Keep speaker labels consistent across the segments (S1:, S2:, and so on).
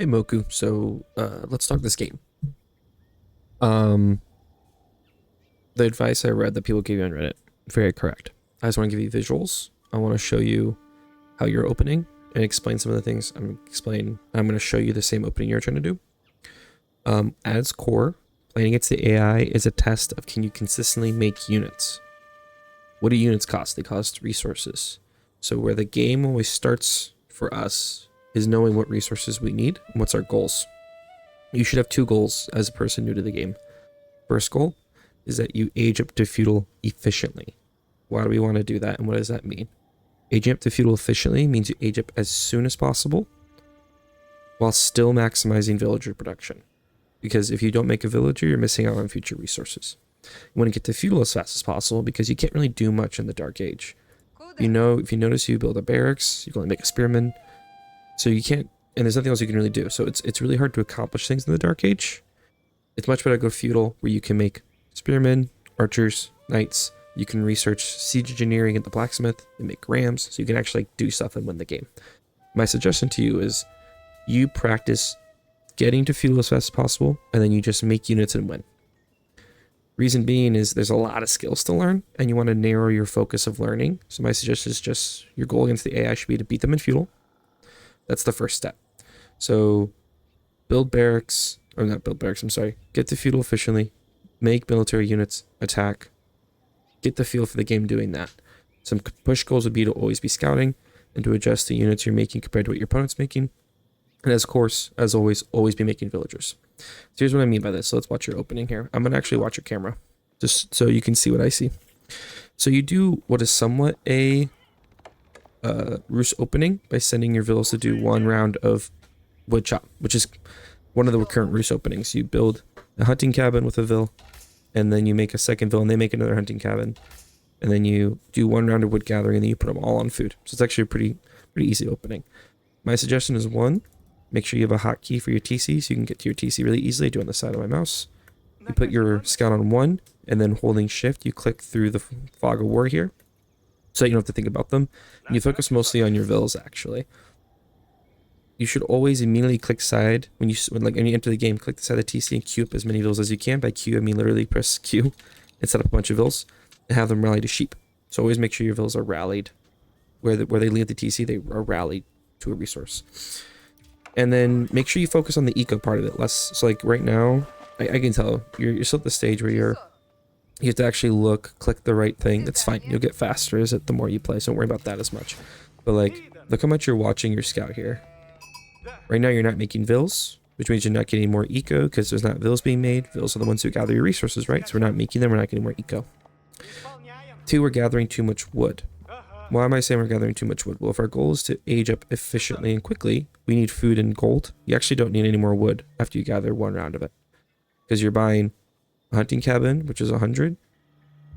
S1: Hey Moku, so let's talk this game. Um, the advice I read that people give you on Reddit, very correct. I just want to give you visuals. I want to show you how you're opening and explain some of the things I'm going to show you the same opening you're trying to do. At its core, playing against the AI is a test of can you consistently make units. What do units cost? They cost resources. So where the game always starts for us is knowing what resources we need and what's our goals. You should have two goals as a person new to the game. First goal is that you age up to feudal efficiently. Why do we want to do that, and what does that mean? Aging up to feudal efficiently means you age up as soon as possible while still maximizing villager production. Because if you don't make a villager, you're missing out on future resources. You want to get to feudal as fast as possible because you can't really do much in the Dark Age. If you notice, you build a barracks, you can only make a spearman, so you can't, and there's nothing else you can really do. So it's really hard to accomplish things in the Dark Age. It's much better to go feudal, where you can make spearmen, archers, knights. You can research siege engineering at the blacksmith and make rams, so you can actually do stuff and win the game. My suggestion to you is you practice getting to feudal as fast as possible, and then you just make units and win. Reason being is there's a lot of skills to learn, and you want to narrow your focus of learning. So my suggestion is just your goal against the AI should be to beat them in feudal. That's the first step. So build barracks, or not build barracks, I'm sorry. Get to feudal efficiently, make military units, attack, get the feel for the game doing that. Some push goals would be to always be scouting and to adjust the units you're making compared to what your opponent's making. And as always be making villagers. So here's what I mean by this. So let's watch your opening here. I'm going to actually watch your camera just so you can see what I see. So you do what is somewhat a roost opening by sending your villas to do one round of wood chop, which is one of the current roost openings. You build a hunting cabin with a vill, and then you make a second vill, and they make another hunting cabin, and then you do one round of wood gathering, and then you put them all on food. So it's actually a pretty easy opening. My suggestion is one, make sure you have a hotkey for your TC so you can get to your TC really easily. I do on the side of my mouse. You put your scout on one, and then holding shift, you click through the fog of war here, so you don't have to think about them. And you focus mostly on your vills, actually. You should always immediately click side when you enter the game. Click the side of the TC and queue up as many vills as you can. By queue, I mean literally press Q and set up a bunch of vills and have them rally to sheep. So always make sure your vills are rallied. Where they leave the TC, they are rallied to a resource. And then make sure you focus on the eco part of it less. So like right now, I can tell you're still at the stage where you have to actually click the right thing. That's fine. You'll get faster as it the more you play. So don't worry about that as much. But like, look how much you're watching your scout here. Right now you're not making vills, which means you're not getting more eco because there's not vills being made. Vills are the ones who gather your resources, right? So we're not making them. We're not getting more eco. 2, we're gathering too much wood. Why am I saying we're gathering too much wood? Well, if our goal is to age up efficiently and quickly, we need food and gold. You actually don't need any more wood after you gather one round of it. Because you're buying a hunting cabin, which is 100.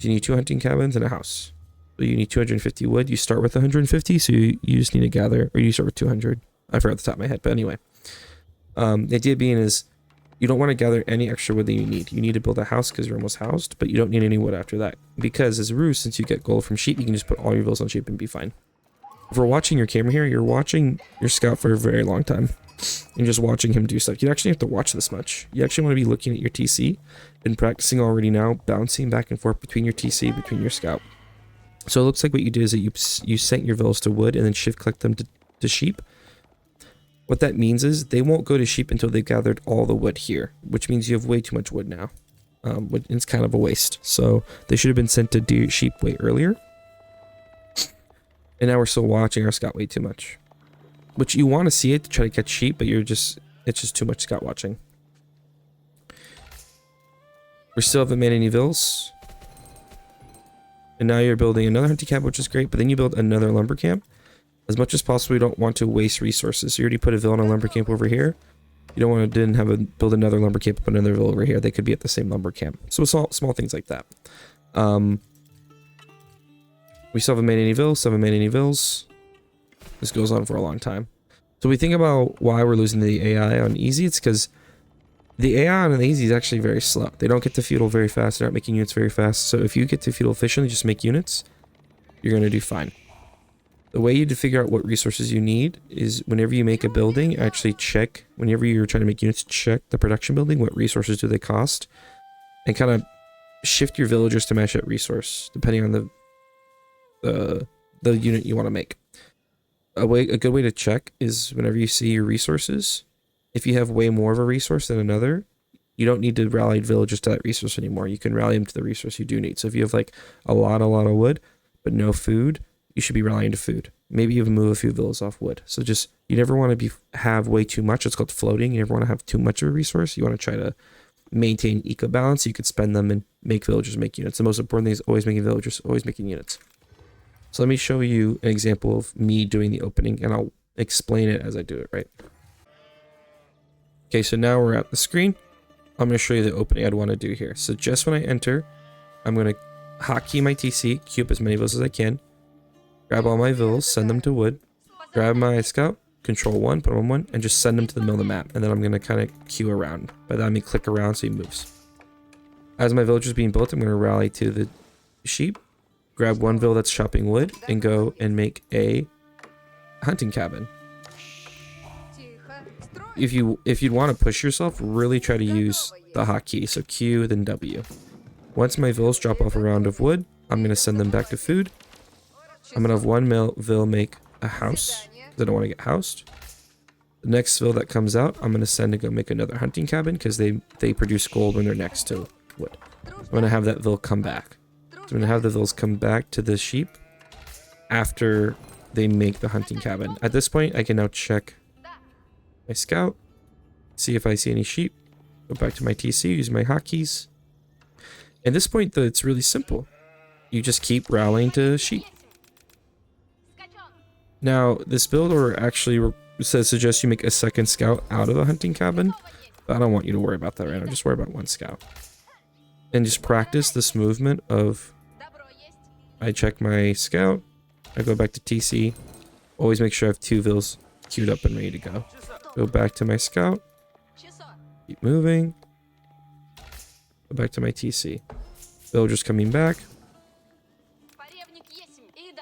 S1: You need 2 hunting cabins and a house. So you need 250 wood. You start with 150, so you just need to gather, or you start with 200. I forgot the top of my head, but anyway. The idea being is you don't want to gather any extra wood that you need. You need to build a house because you're almost housed, but you don't need any wood after that. Because as a roost, since you get gold from sheep, you can just put all your vills on sheep and be fine. If we're watching your camera here, you're watching your scout for a very long time. And just watching him do stuff. You actually have to watch this much. You actually want to be looking at your TC and practicing already now, bouncing back and forth between your TC, between your scout. So it looks like what you did is that you sent your vills to wood and then shift click them to sheep. What that means is they won't go to sheep until they've gathered all the wood here, which means you have way too much wood now. It's kind of a waste. So they should have been sent to sheep way earlier. And now we're still watching our scout way too much. Which you want to see it to try to catch sheep, but it's just too much scout watching. We still haven't made any vills. And now you're building another hunting camp, which is great, but then you build another lumber camp. As much as possible, you don't want to waste resources. So you already put a vill on a lumber camp over here. You don't want to build another lumber camp, put another vill over here. They could be at the same lumber camp. So small things like that. We still haven't made any vills, This goes on for a long time. So we think about why we're losing the AI on easy. It's because the AI on easy is actually very slow. They don't get to feudal very fast. They're not making units very fast. So if you get to feudal efficiently, just make units, you're going to do fine. The way you to figure out what resources you need is whenever you make a building, actually check, whenever you're trying to make units, check the production building, what resources do they cost, and kind of shift your villagers to match that resource, depending on the unit you want to make. A good way to check is whenever you see your resources, if you have way more of a resource than another, you don't need to rally villagers to that resource anymore. You can rally them to the resource you do need. So if you have like a lot of wood, but no food, you should be rallying to food. Maybe even move a few villas off wood. So just, you never want to have way too much. It's called floating. You never want to have too much of a resource. You want to try to maintain eco balance. You could spend them and make villagers make units. The most important thing is always making villagers, always making units. So let me show you an example of me doing the opening, and I'll explain it as I do it, right? Okay, so now we're at the screen. I'm going to show you the opening I'd want to do here. So just when I enter, I'm going to hotkey my TC, queue up as many villas as I can, grab all my villas, send them to wood, grab my scout, control 1, put them on 1, and just send them to the middle of the map. And then I'm going to kind of queue around. By that I mean click around so he moves. As my village is being built, I'm going to rally to the sheep, grab one villa that's chopping wood, and go and make a hunting cabin. If you'd want to push yourself, really try to use the hotkey. So Q, then W. Once my villas drop off a round of wood, I'm going to send them back to food. I'm going to have one vill make a house, because I don't want to get housed. The next vill that comes out, I'm going to send to go make another hunting cabin, because they produce gold when they're next to wood. I'm going to have that vill come back. So I'm going to have the vills come back to the sheep after they make the hunting cabin. At this point, I can now check my scout, see if I see any sheep, go back to my TC, use my hotkeys. At this point, though, it's really simple. You just keep rallying to sheep. Now, this build order actually suggests you make a second scout out of the hunting cabin, but I don't want you to worry about that right now. Just worry about one scout. And just practice this movement of, I check my scout, I go back to TC, always make sure I have 2 vills queued up and ready to go. Go back to my scout, keep moving, go back to my TC. Villagers coming back.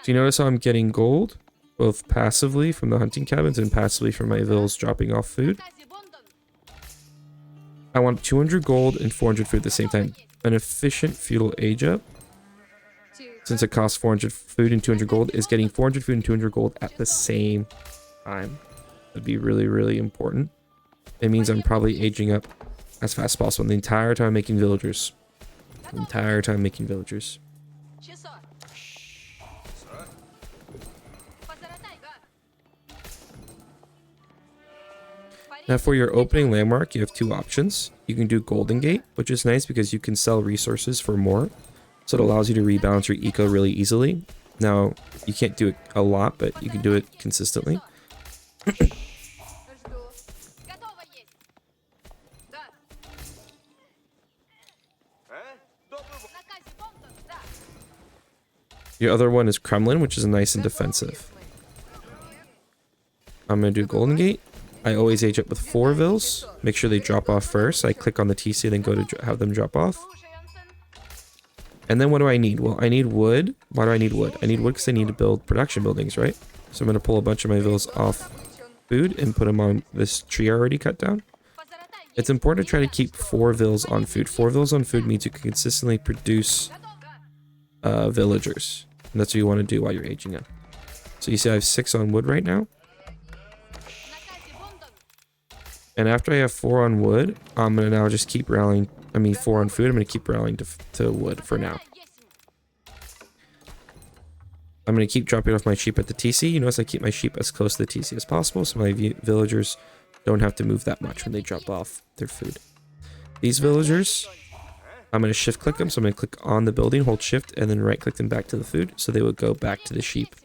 S1: So you notice how I'm getting gold, both passively from the hunting cabins and passively from my vills dropping off food. I want 200 gold and 400 food at the same time. An efficient feudal age up, since it costs 400 food and 200 gold, is getting 400 food and 200 gold at the same time. That'd be really, really important. It means I'm probably aging up as fast as possible the entire time making villagers. The entire time making villagers. Now for your opening landmark, you have 2 options. You can do Golden Gate, which is nice because you can sell resources for more. So it allows you to rebalance your eco really easily. Now, you can't do it a lot, but you can do it consistently. Your other one is Kremlin, which is nice and defensive. I'm going to do Golden Gate. I always age up with 4 vills. Make sure they drop off first. I click on the TC, then go to have them drop off. And then what do I need? Well, I need wood. Why do I need wood? I need wood because I need to build production buildings, right? So I'm going to pull a bunch of my vills off food and put them on this tree I already cut down. It's important to try to keep 4 vills on food. 4 vills on food means you can consistently produce villagers. And that's what you want to do while you're aging up. So you see I have 6 on wood right now. And after I have 4 on wood, I'm going to now just keep rallying. 4 on food. I'm going to keep rallying to wood for now. I'm going to keep dropping off my sheep at the TC. You notice I keep my sheep as close to the TC as possible, so my villagers don't have to move that much when they drop off their food. These villagers, I'm going to shift click them. So I'm going to click on the building, hold shift, and then right click them back to the food. So they would go back to the sheep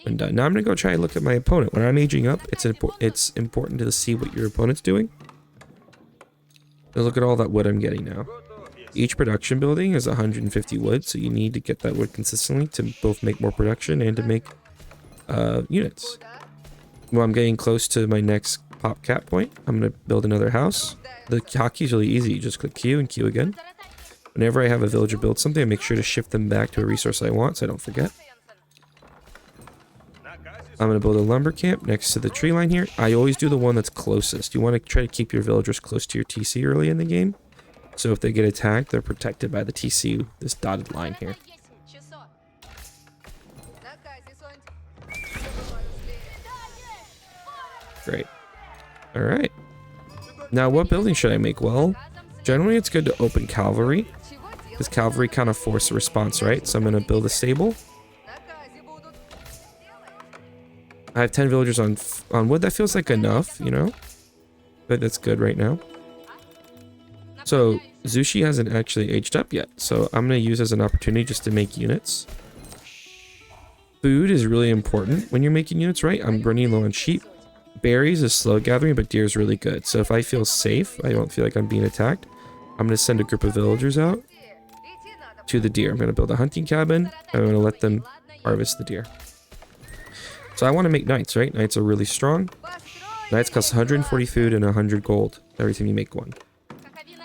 S1: when done. Now I'm going to go try and look at my opponent. When I'm aging up, it's important to see what your opponent's doing. So look at all that wood I'm getting now. Each production building is 150 wood, so you need to get that wood consistently to both make more production and to make units. Well, I'm getting close to my next pop cap point. I'm going to build another house. The hotkey is really easy. You just click Q and Q again. Whenever I have a villager build something, I make sure to shift them back to a resource I want so I don't forget. I'm going to build a lumber camp next to the tree line here. I always do the one that's closest. You want to try to keep your villagers close to your TC early in the game. So if they get attacked, they're protected by the TC, this dotted line here. Great. All right. Now, what building should I make? Well, generally it's good to open cavalry, because cavalry kind of force a response, right? So I'm going to build a stable. I have 10 villagers on wood. That feels like enough, you know? But that's good right now. So Zushi hasn't actually aged up yet, so I'm going to use as an opportunity just to make units. Food is really important when you're making units, right? I'm running low on sheep. Berries is slow gathering, but deer is really good. So if I feel safe, I don't feel like I'm being attacked, I'm going to send a group of villagers out to the deer. I'm going to build a hunting cabin. I'm going to let them harvest the deer. So I want to make knights, right? Knights are really strong. Knights cost 140 food and 100 gold every time you make one.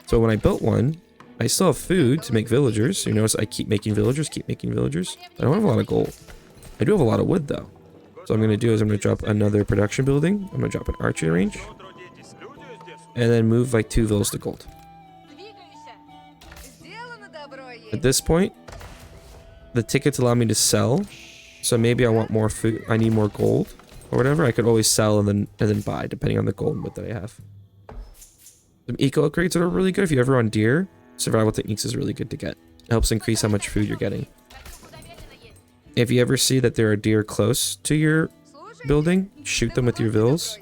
S1: So when I built one, I still have food to make villagers. So you notice I keep making villagers, I don't have a lot of gold. I do have a lot of wood though. So what I'm going to do is I'm going to drop another production building. I'm going to drop an archery range. And then move like 2 villas to gold. At this point, the tickets allow me to sell. So maybe I want more food. I need more gold or whatever. I could always sell and then buy depending on the gold and wood that I have. Some eco upgrades that are really good. If you ever on deer, survival techniques is really good to get. It helps increase how much food you're getting. If you ever see that there are deer close to your building, shoot them with your vills.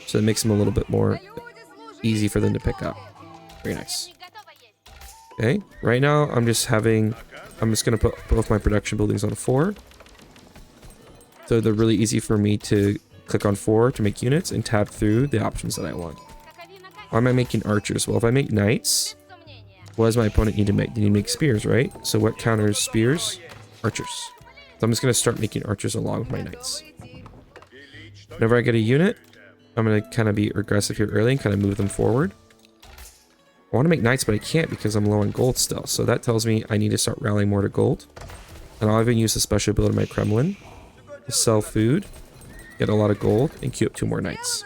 S1: So it makes them a little bit more easy for them to pick up. Very nice. Okay, right now I'm just going to put both my production buildings on 4. So they're really easy for me to click on 4 to make units and tab through the options that I want. Why am I making archers? Well, if I make knights, what does my opponent need to make? They need to make spears, right? So what counters spears? Archers. So I'm just going to start making archers along with my knights. Whenever I get a unit, I'm going to kind of be aggressive here early and kind of move them forward. I want to make knights, but I can't because I'm low on gold still. So that tells me I need to start rallying more to gold. And I'll even use the special ability of my Kremlin to sell food, get a lot of gold, and queue up 2 more knights.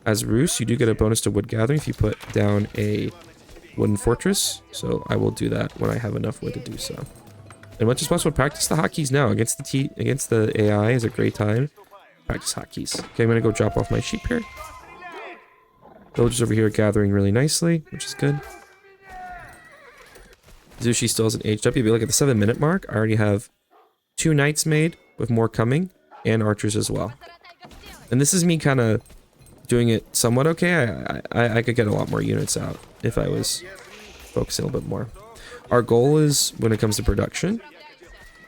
S1: As Roos, you do get a bonus to wood gathering if you put down a wooden fortress. So I will do that when I have enough wood to do so. And much as possible, practice the hotkeys now. Against the AI is a great time. Practice hotkeys. Okay, I'm going to go drop off my sheep here. Villagers over here are gathering really nicely, which is good. Zushi still hasn't aged up. If you look at the 7-minute mark, I already have 2 knights made, with more coming, and archers as well. And this is me kind of doing it somewhat okay. I could get a lot more units out if I was focusing a little bit more. Our goal is, when it comes to production,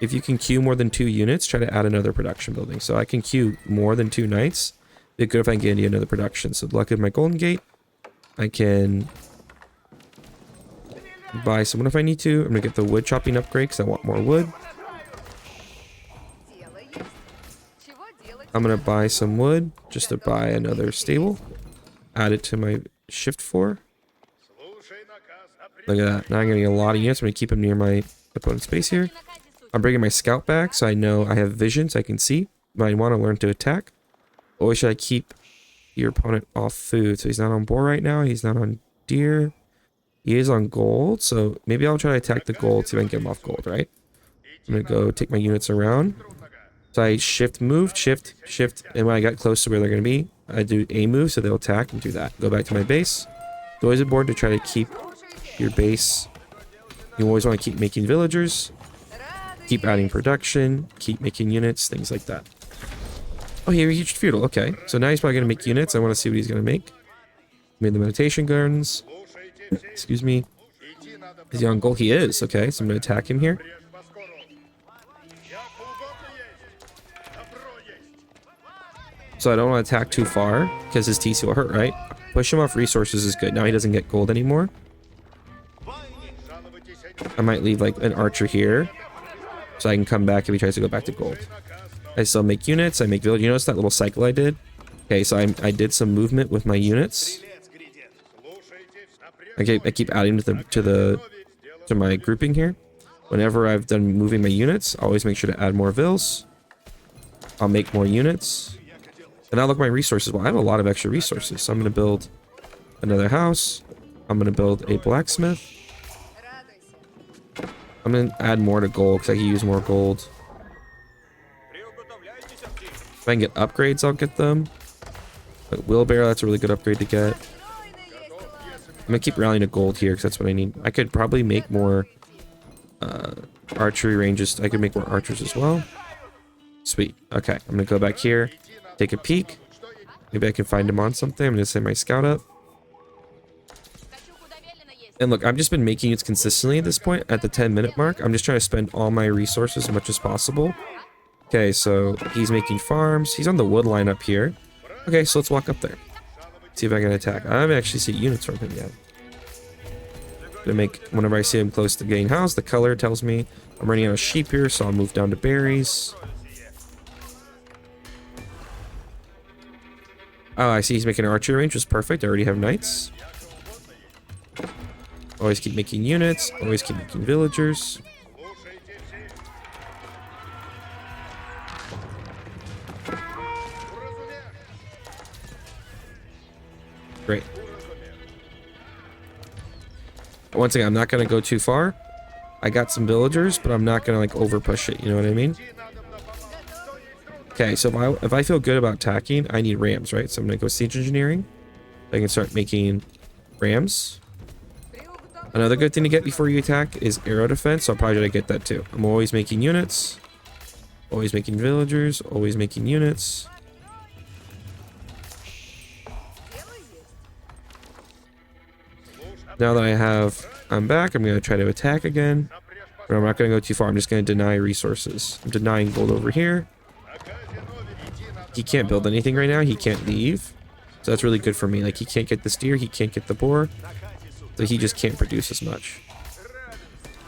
S1: if you can queue more than 2 units, try to add another production building. So I can queue more than 2 knights. It'd be good if I can get into another production. So lucky with my golden gate, I can buy someone if I need to. I'm going to get the wood chopping upgrade because I want more wood. I'm going to buy some wood just to buy another stable. Add it to my shift 4. Look at that. Now I'm getting a lot of units. I'm going to keep them near my opponent's base here. I'm bringing my scout back so I know I have vision so I can see. But I want to learn to attack. Always should I keep your opponent off food. So he's not on boar right now. He's not on deer. He is on gold. So maybe I'll try to attack the gold so I can get him off gold, right? I'm going to go take my units around. So I shift, move, shift, and when I got close to where they're going to be, I do a move so they'll attack and do that. Go back to my base. It's always important to try to keep your base. You always want to keep making villagers, keep adding production, keep making units, things like that. Oh, he reached feudal. Okay, so now he's probably going to make units. I want to see what he's going to make. Made the meditation gardens. Excuse me. Is he on gold? He is. Okay, so I'm going to attack him here. So I don't want to attack too far because his TC will hurt, right? Push him off resources is good. Now he doesn't get gold anymore. I might leave like an archer here so I can come back if he tries to go back to gold. I still make units. I make village. You notice that little cycle I did? Okay, so I did some movement with my units. Okay, I keep adding to my grouping here. Whenever I've done moving my units, I always make sure to add more vills. I'll make more units. And now look at my resources. Well, I have a lot of extra resources. So I'm going to build another house. I'm going to build a blacksmith. I'm going to add more to gold because I can use more gold. If I can get upgrades, I'll get them. Like wheelbarrow, that's a really good upgrade to get. I'm going to keep rallying to gold here because that's what I need. I could probably make more archery ranges. I could make more archers as well. Sweet. Okay, I'm going to go back here, take a peek. Maybe I can find him on something. I'm going to send my scout up. And look, I've just been making it consistently at this point. At the 10-minute mark, I'm just trying to spend all my resources as much as possible. Okay, so he's making farms. He's on the wood line up here. Okay, so let's walk up there. See if I can attack. I haven't actually seen units from him yet. Gonna make, whenever I see him close to getting housed, the color tells me I'm running out of sheep here, so I'll move down to berries. Oh, I see he's making an archery range, which is perfect. I already have knights. Always keep making units. Always keep making villagers. Great. Once again, I'm not going to go too far. I got some villagers, but I'm not going to like over push it. You know what I mean? Okay, so if I feel good about attacking, I need rams, right? So I'm going to go siege engineering. I can start making rams. Another good thing to get before you attack is arrow defense, so I'll probably try to get that too. I'm always making units. Always making villagers. Always making units. Now that I'm back, I'm going to try to attack again. But I'm not going to go too far. I'm just going to deny resources. I'm denying gold over here. He can't build anything right now. He can't leave. So that's really good for me. Like, he can't get the steer. He can't get the boar. So he just can't produce as much.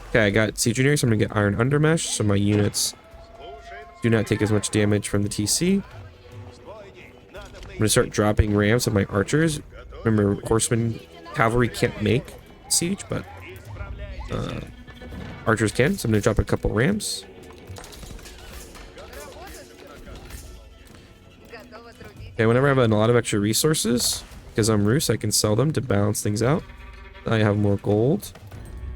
S1: Okay, I got siege engineering, so I'm going to get iron undermesh. So my units do not take as much damage from the TC. I'm going to start dropping rams of my archers. Remember, horsemen, cavalry can't make siege, but archers can. So I'm going to drop a couple rams. Okay, whenever I have a lot of extra resources, because I'm Roos, I can sell them to balance things out. I have more gold.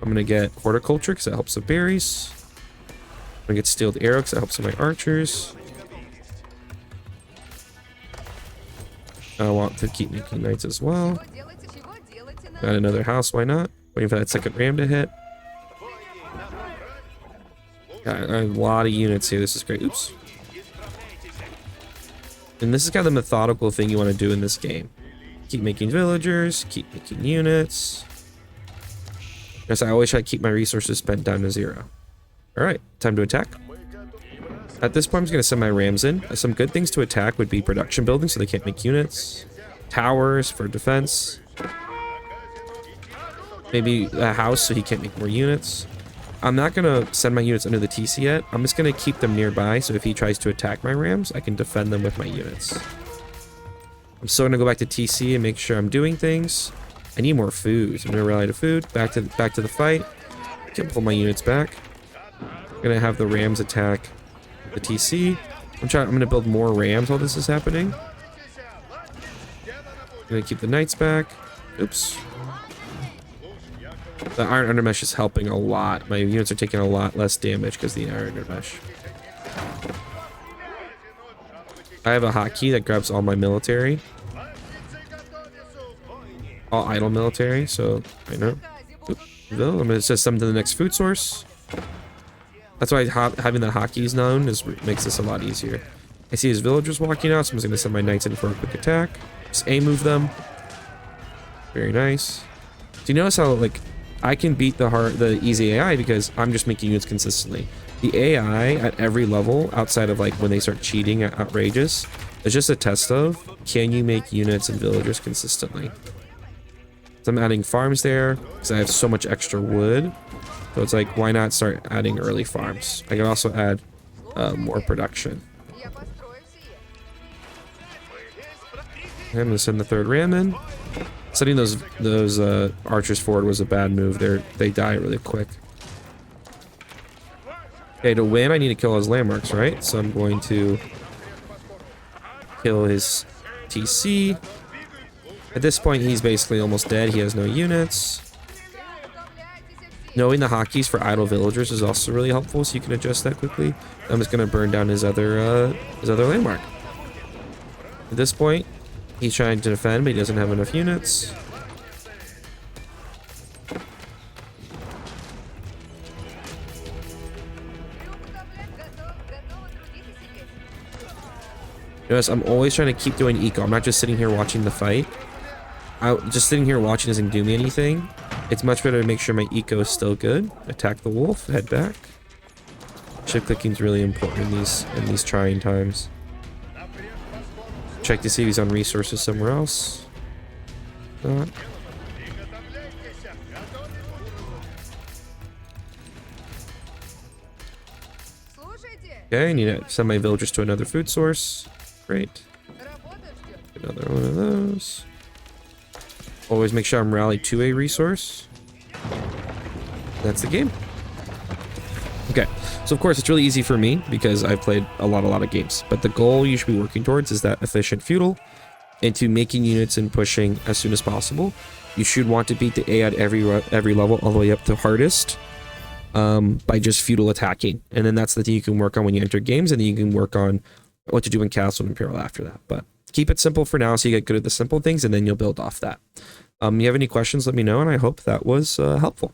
S1: I'm going to get horticulture because that helps with berries. I'm going to get steeled arrow because that helps with my archers. I want to keep making knights as well. Got another house, why not? Waiting for that second ram to hit. Got a lot of units here, this is great. Oops. And this is kind of the methodical thing you want to do in this game. Keep making villagers, keep making units. Yes, I always try to keep my resources spent down to 0. Alright, time to attack. At this point, I'm just going to send my rams in. Some good things to attack would be production buildings so they can't make units. Towers for defense. Maybe a house so he can't make more units. I'm not going to send my units under the TC yet. I'm just going to keep them nearby so if he tries to attack my rams, I can defend them with my units. I'm still going to go back to TC and make sure I'm doing things. I need more food. So I'm going to rally to food. Back to the fight. Can pull my units back. I'm going to have the rams attack the TC. I'm going to build more rams while this is happening. I'm going to keep the knights back. Oops. The iron undermesh is helping a lot. My units are taking a lot less damage because of the iron undermesh. I have a hotkey that grabs all my military. All idle military, so I know. I'm going to set some to the next food source. That's why having the hotkeys known makes this a lot easier. I see his villagers walking out, so I'm just going to send my knights in for a quick attack. Just A-move them. Very nice. Do you notice how, like, I can beat the easy AI because I'm just making units consistently. The AI at every level, outside of like when they start cheating at outrageous, is just a test of, can you make units and villagers consistently? So I'm adding farms there because I have so much extra wood. So it's like, why not start adding early farms? I can also add more production. I'm going to send the third ram in. Setting those archers forward was a bad move. They die really quick. Okay, to win, I need to kill his landmarks, right? So I'm going to kill his TC. At this point, he's basically almost dead. He has no units. Knowing the hotkeys for idle villagers is also really helpful, so you can adjust that quickly. I'm just gonna burn down his other landmark. At this point, he's trying to defend, but he doesn't have enough units. Notice I'm always trying to keep doing eco. I'm not just sitting here watching the fight. Just sitting here watching doesn't do me anything. It's much better to make sure my eco is still good. Attack the wolf, head back. Shift clicking is really important in these trying times. Check to see if he's on resources somewhere else. Not. Okay, I need to send my villagers to another food source. Great. Another one of those. Always make sure I'm rallied to a resource. That's the game. Okay, so of course it's really easy for me because I've played a lot of games. But the goal you should be working towards is that efficient feudal into making units and pushing as soon as possible. You should want to beat the A at every level all the way up to hardest by just feudal attacking. And then that's the thing you can work on when you enter games, and then you can work on what to do in Castle and Imperial after that. But keep it simple for now so you get good at the simple things, and then you'll build off that. You have any questions, let me know, and I hope that was helpful.